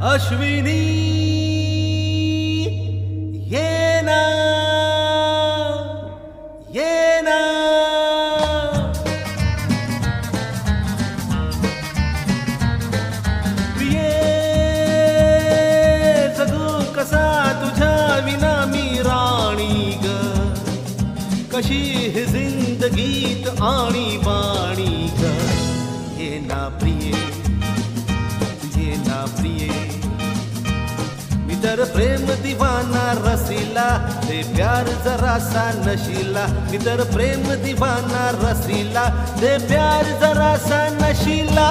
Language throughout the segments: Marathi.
अश्विनी ये ना प्रिये जगू कसा तुझ्या विना मी राणी ग कशी ही जिंदगीत आणि बाणी ग ये ना प्रिये ये ना प्रिये मी तर प्रेम दीवाना रसीला ते प्यार जरासा नशीला मी तर प्रेम दीवाना रसीला ते प्यार जरासा नशीला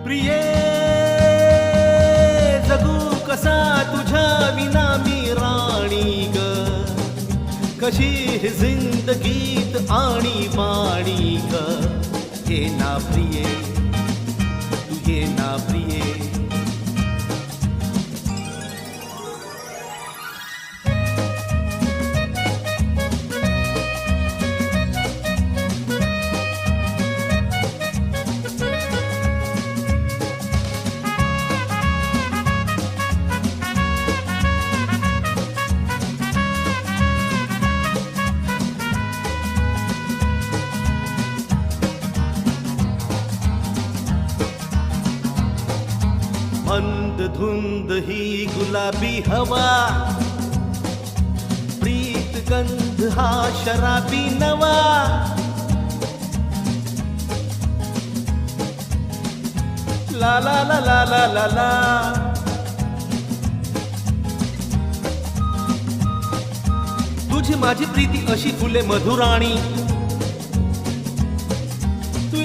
प्रिये जगू कसा तुझ्या विना मी राणी ग कशी ही जिंदगीत आणि बाणी ग ये ना प्रिये तू ये ना प्रिये मंद धुंद ही गुलाबी हवा प्रीत गंध हा शराबी नवा ला ला ला ला ला ला ला तुझी माझी प्रीती अशी फुले मधुराणी तू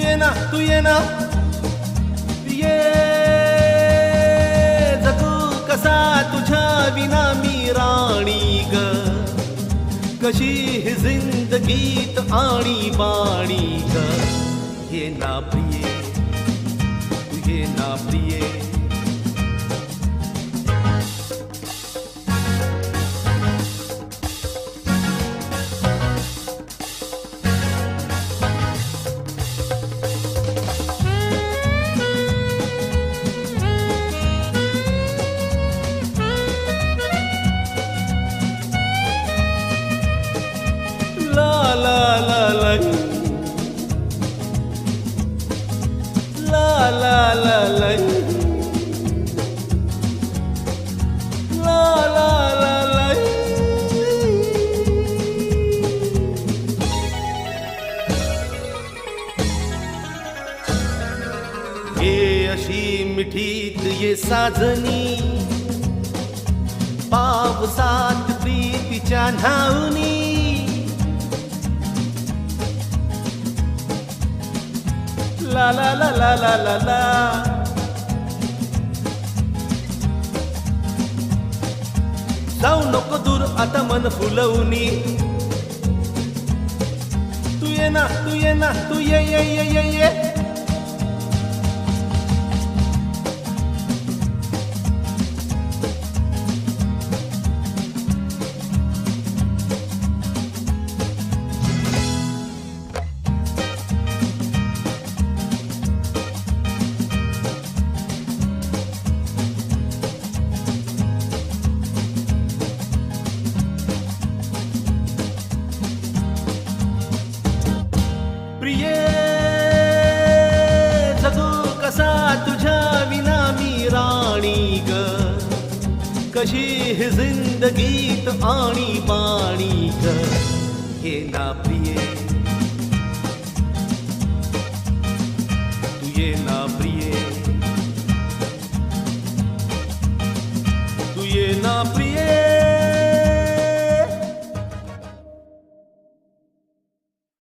ये ना ये कसा तुझ्या विना मी राणी ग कशी ही जिंदगीत आणि बाणी ग ये ना प्रिये तू ये ना प्रिये La la la la la la la ये अशी मिठीत ये साजनी पावसात प्रीतीच्या न्हाऊनी ला ला ला ला ला ला ला जाऊ नको दूर आता मन फुलवणी तू ये ना तू ये ये ये ये ये प्रिये जगू कसा तुझ्या विना मी राणी ग कशी ही जिंदगीत आणि बाणी ग ये ना प्रिये